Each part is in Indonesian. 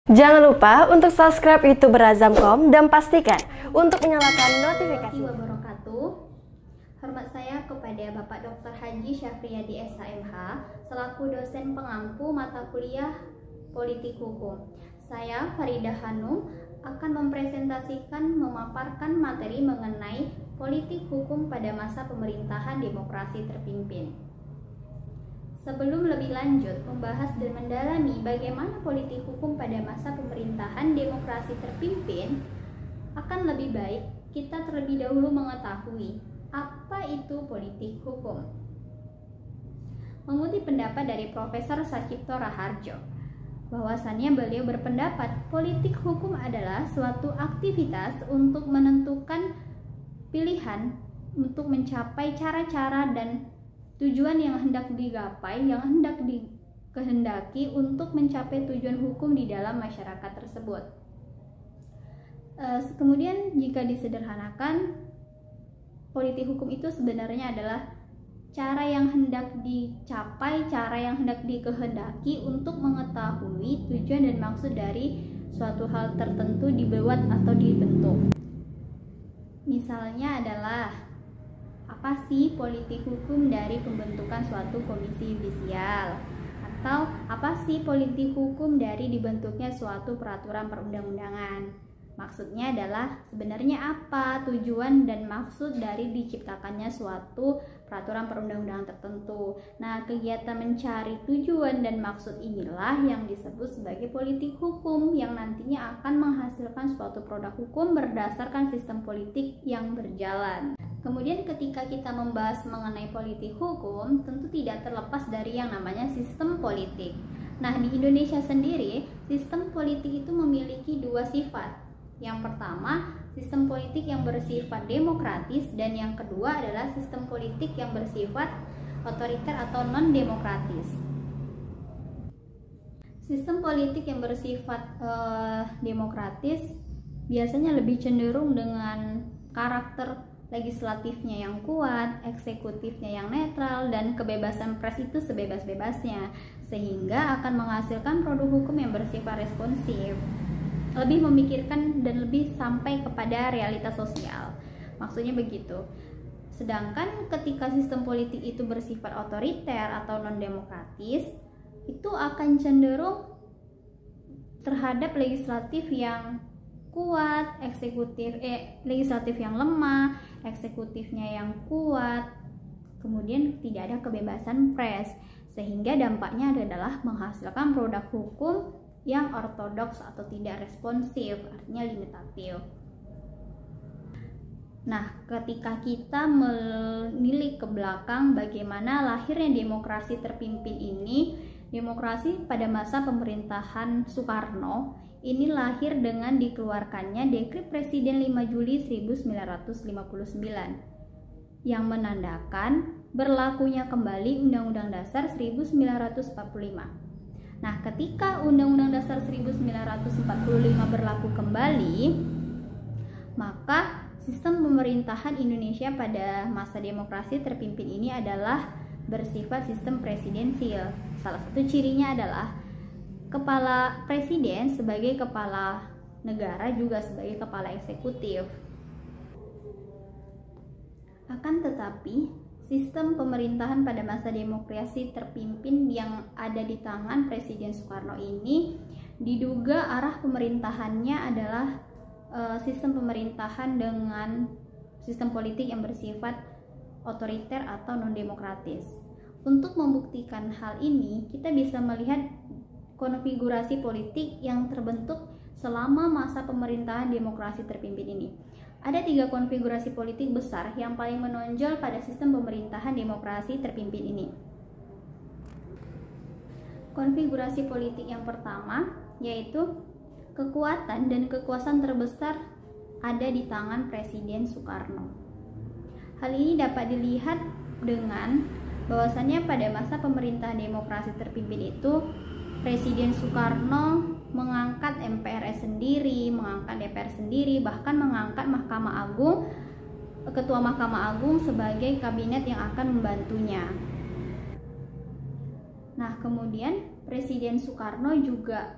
Jangan lupa untuk subscribe YouTube Berazamkom dan pastikan untuk menyalakan notifikasi. Wabarakatuh. Hormat saya kepada Bapak Dr. Haji Syafriyadi SHMH selaku dosen pengampu mata kuliah Politik Hukum. Saya Faridah Hanum akan memaparkan materi mengenai politik hukum pada masa pemerintahan demokrasi terpimpin. Sebelum lebih lanjut membahas dan mendalami bagaimana politik hukum pada masa pemerintahan demokrasi terpimpin, akan lebih baik kita terlebih dahulu mengetahui apa itu politik hukum. Mengutip pendapat dari Profesor Sachipto Raharjo, bahwasannya beliau berpendapat politik hukum adalah suatu aktivitas untuk menentukan pilihan untuk mencapai cara-cara dan tujuan yang hendak digapai, yang hendak dikehendaki untuk mencapai tujuan hukum di dalam masyarakat tersebut. Kemudian jika disederhanakan, politik hukum itu sebenarnya adalah cara yang hendak dicapai, cara yang hendak dikehendaki untuk mengetahui tujuan dan maksud dari suatu hal tertentu dibuat atau dibentuk. Misalnya adalah apa sih politik hukum dari pembentukan suatu komisi yudisial? Atau apa sih politik hukum dari dibentuknya suatu peraturan perundang-undangan? Maksudnya adalah sebenarnya apa tujuan dan maksud dari diciptakannya suatu peraturan perundang-undangan tertentu. Nah, kegiatan mencari tujuan dan maksud inilah yang disebut sebagai politik hukum yang nantinya akan menghasilkan suatu produk hukum berdasarkan sistem politik yang berjalan. Kemudian ketika kita membahas mengenai politik hukum, tentu tidak terlepas dari yang namanya sistem politik. Nah, di Indonesia sendiri, sistem politik itu memiliki dua sifat. Yang pertama, sistem politik yang bersifat demokratis, dan yang kedua adalah sistem politik yang bersifat otoriter atau non-demokratis. Sistem politik yang bersifat demokratis biasanya lebih cenderung dengan karakter legislatifnya yang kuat, eksekutifnya yang netral, dan kebebasan pers itu sebebas-bebasnya, sehingga akan menghasilkan produk hukum yang bersifat responsif, lebih memikirkan dan lebih sampai kepada realitas sosial. Maksudnya begitu. Sedangkan ketika sistem politik itu bersifat otoriter atau non-demokratis, itu akan cenderung terhadap legislatif yang kuat, legislatif yang lemah, eksekutifnya yang kuat, kemudian tidak ada kebebasan pers, sehingga dampaknya adalah menghasilkan produk hukum yang ortodoks atau tidak responsif, artinya limitatif. Nah, ketika kita menilik ke belakang bagaimana lahirnya demokrasi terpimpin ini, demokrasi pada masa pemerintahan Soekarno ini lahir dengan dikeluarkannya Dekret Presiden 5 Juli 1959 yang menandakan berlakunya kembali Undang-Undang Dasar 1945. Nah, ketika Undang-Undang Dasar 1945 berlaku kembali, maka sistem pemerintahan Indonesia pada masa demokrasi terpimpin ini adalah bersifat sistem presidensial. Salah satu cirinya adalah kepala presiden sebagai kepala negara juga sebagai kepala eksekutif. Akan tetapi, sistem pemerintahan pada masa demokrasi terpimpin yang ada di tangan Presiden Soekarno ini diduga arah pemerintahannya adalah sistem pemerintahan dengan sistem politik yang bersifat otoriter atau non-demokratis. Untuk membuktikan hal ini, kita bisa melihat konfigurasi politik yang terbentuk selama masa pemerintahan demokrasi terpimpin ini. Ada 3 konfigurasi politik besar yang paling menonjol pada sistem pemerintahan demokrasi terpimpin ini. Konfigurasi politik yang pertama yaitu kekuatan dan kekuasaan terbesar ada di tangan Presiden Soekarno. Hal ini dapat dilihat dengan bahwasannya pada masa pemerintahan demokrasi terpimpin itu Presiden Soekarno mengangkat MPRS sendiri, mengangkat DPR sendiri, bahkan mengangkat Mahkamah Agung, Ketua Mahkamah Agung sebagai kabinet yang akan membantunya. Nah, kemudian Presiden Soekarno juga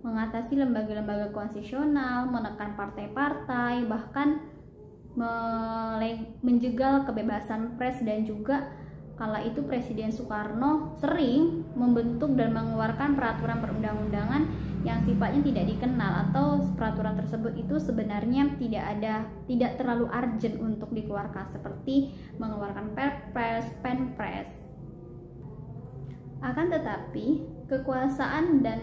mengatasi lembaga-lembaga konstitusional, menekan partai-partai, bahkan menjegal kebebasan pers, dan juga kala itu Presiden Soekarno sering membentuk dan mengeluarkan peraturan perundang-undangan yang sifatnya tidak dikenal, atau peraturan tersebut itu sebenarnya tidak terlalu urgent untuk dikeluarkan, seperti mengeluarkan Perpres, Penpres. Akan tetapi kekuasaan dan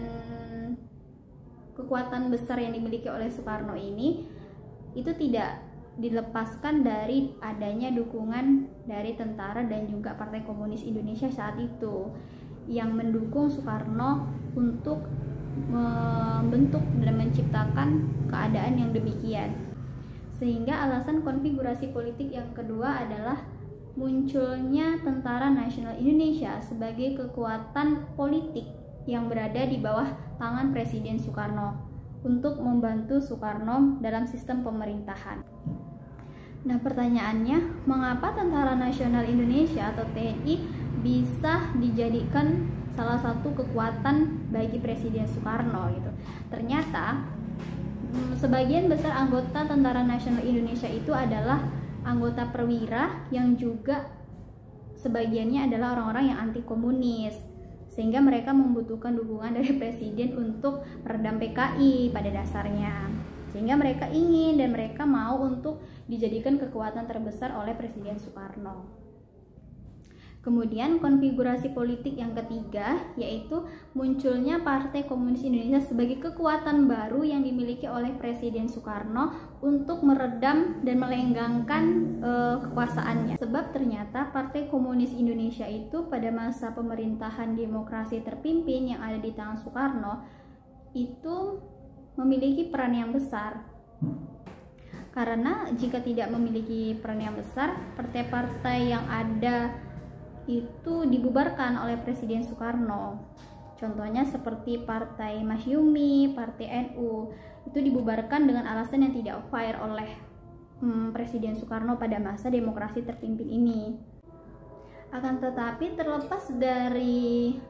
kekuatan besar yang dimiliki oleh Soekarno ini itu tidak dilepaskan dari adanya dukungan dari tentara dan juga Partai Komunis Indonesia saat itu, yang mendukung Soekarno untuk membentuk dan menciptakan keadaan yang demikian. Sehingga alasan konfigurasi politik yang kedua adalah munculnya Tentara Nasional Indonesia sebagai kekuatan politik yang berada di bawah tangan Presiden Soekarno untuk membantu Soekarno dalam sistem pemerintahan. Nah, pertanyaannya, mengapa Tentara Nasional Indonesia atau TNI bisa dijadikan salah satu kekuatan bagi Presiden Soekarno gitu? Ternyata sebagian besar anggota Tentara Nasional Indonesia itu adalah anggota perwira yang juga sebagiannya adalah orang-orang yang anti komunis, sehingga mereka membutuhkan dukungan dari Presiden untuk meredam PKI pada dasarnya, sehingga mereka ingin dan mereka mau untuk dijadikan kekuatan terbesar oleh Presiden Soekarno. Kemudian konfigurasi politik yang ketiga yaitu munculnya Partai Komunis Indonesia sebagai kekuatan baru yang dimiliki oleh Presiden Soekarno untuk meredam dan melenggangkan kekuasaannya. Sebab ternyata Partai Komunis Indonesia itu pada masa pemerintahan demokrasi terpimpin yang ada di tangan Soekarno itu memiliki peran yang besar. Karena jika tidak memiliki peran yang besar, partai-partai yang ada itu dibubarkan oleh Presiden Soekarno. Contohnya seperti Partai Masyumi, Partai NU, itu dibubarkan dengan alasan yang tidak fair oleh Presiden Soekarno pada masa demokrasi terpimpin ini. Akan tetapi terlepas dari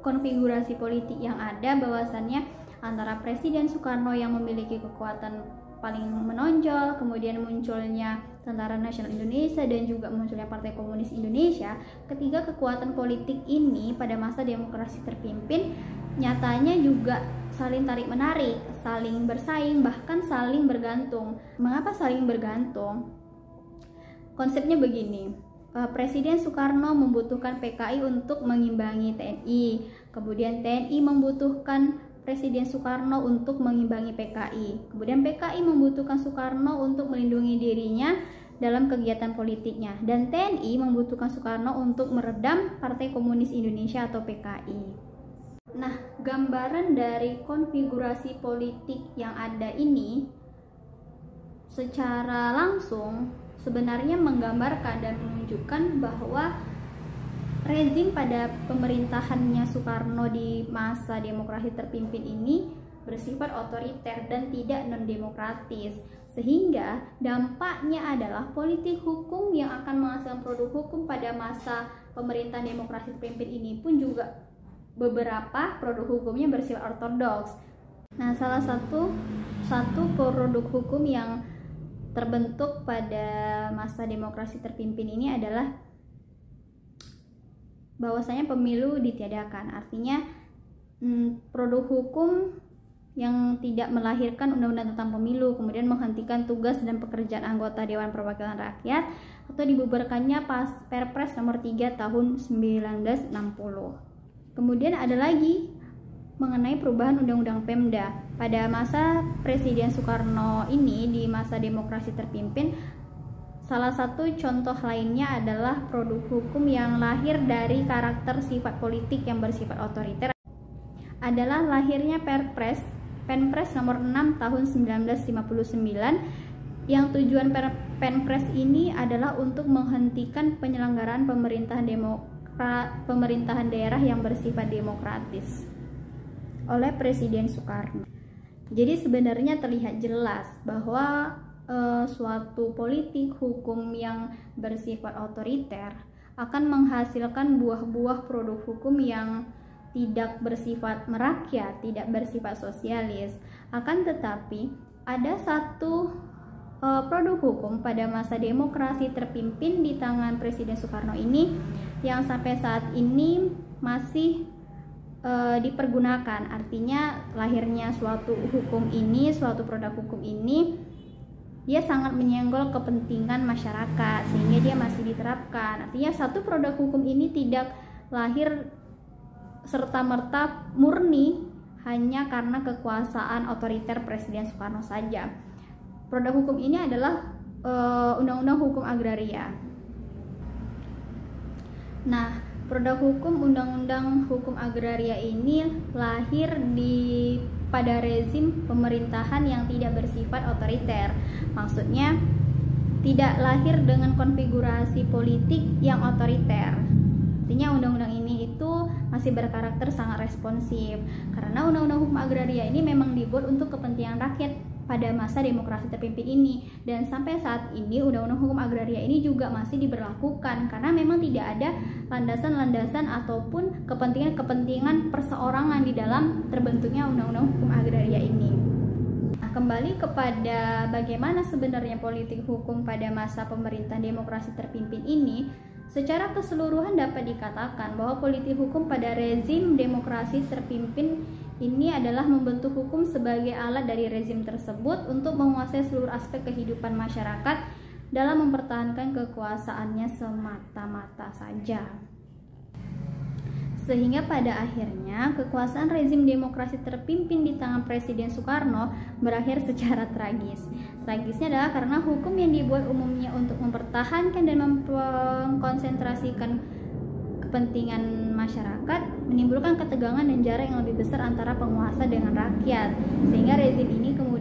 konfigurasi politik yang ada, bahwasannya antara Presiden Soekarno yang memiliki kekuatan paling menonjol, kemudian munculnya Tentara Nasional Indonesia dan juga munculnya Partai Komunis Indonesia, ketiga kekuatan politik ini pada masa demokrasi terpimpin nyatanya juga saling tarik-menarik, saling bersaing, bahkan saling bergantung. Mengapa saling bergantung? Konsepnya begini, Presiden Soekarno membutuhkan PKI untuk mengimbangi TNI, kemudian TNI membutuhkan Presiden Soekarno untuk mengimbangi PKI. Kemudian PKI membutuhkan Soekarno untuk melindungi dirinya dalam kegiatan politiknya. Dan TNI membutuhkan Soekarno untuk meredam Partai Komunis Indonesia atau PKI. Nah, gambaran dari konfigurasi politik yang ada ini secara langsung sebenarnya menggambarkan dan menunjukkan bahwa rezim pada pemerintahannya Soekarno di masa demokrasi terpimpin ini bersifat otoriter dan tidak non-demokratis, sehingga dampaknya adalah politik hukum yang akan menghasilkan produk hukum pada masa pemerintahan demokrasi terpimpin ini pun juga beberapa produk hukumnya bersifat ortodoks. Nah, salah satu produk hukum yang terbentuk pada masa demokrasi terpimpin ini adalah bahwasanya pemilu ditiadakan. Artinya produk hukum yang tidak melahirkan undang-undang tentang pemilu, kemudian menghentikan tugas dan pekerjaan anggota Dewan Perwakilan Rakyat, atau dibubarkannya Perpres nomor 3 tahun 1960. Kemudian ada lagi mengenai perubahan undang-undang Pemda. Pada masa Presiden Soekarno ini, di masa demokrasi terpimpin, salah satu contoh lainnya adalah produk hukum yang lahir dari karakter sifat politik yang bersifat otoriter adalah lahirnya Penpres nomor 6 tahun 1959, yang tujuan Penpres ini adalah untuk menghentikan penyelenggaraan pemerintahan daerah yang bersifat demokratis oleh Presiden Soekarno. Jadi sebenarnya terlihat jelas bahwa suatu politik hukum yang bersifat otoriter akan menghasilkan buah-buah produk hukum yang tidak bersifat merakyat, tidak bersifat sosialis. Akan tetapi ada satu produk hukum pada masa demokrasi terpimpin di tangan Presiden Soekarno ini yang sampai saat ini masih dipergunakan. Artinya lahirnya suatu hukum ini, suatu produk hukum ini, dia sangat menyenggol kepentingan masyarakat sehingga dia masih diterapkan. Artinya satu produk hukum ini tidak lahir serta-merta murni hanya karena kekuasaan otoriter Presiden Soekarno saja. Produk hukum ini adalah Undang-Undang Hukum Agraria. Nah, produk hukum Undang-Undang Hukum Agraria ini lahir pada rezim pemerintahan yang tidak bersifat otoriter. Maksudnya tidak lahir dengan konfigurasi politik yang otoriter. Artinya undang-undang ini itu masih berkarakter sangat responsif karena Undang-Undang Hukum Agraria ini memang dibuat untuk kepentingan rakyat pada masa demokrasi terpimpin ini, dan sampai saat ini Undang-Undang Hukum Agraria ini juga masih diberlakukan karena memang tidak ada landasan-landasan ataupun kepentingan-kepentingan perseorangan di dalam terbentuknya Undang-Undang Hukum Agraria ini. Nah, kembali kepada bagaimana sebenarnya politik hukum pada masa pemerintahan demokrasi terpimpin ini, secara keseluruhan dapat dikatakan bahwa politik hukum pada rezim demokrasi terpimpin ini adalah membentuk hukum sebagai alat dari rezim tersebut untuk menguasai seluruh aspek kehidupan masyarakat dalam mempertahankan kekuasaannya semata-mata saja. Sehingga pada akhirnya kekuasaan rezim demokrasi terpimpin di tangan Presiden Soekarno berakhir secara tragis. Tragisnya adalah karena hukum yang dibuat umumnya untuk mempertahankan dan mengkonsentrasikan kepentingan masyarakat menimbulkan ketegangan dan jarak yang lebih besar antara penguasa dengan rakyat, sehingga rezim ini kemudian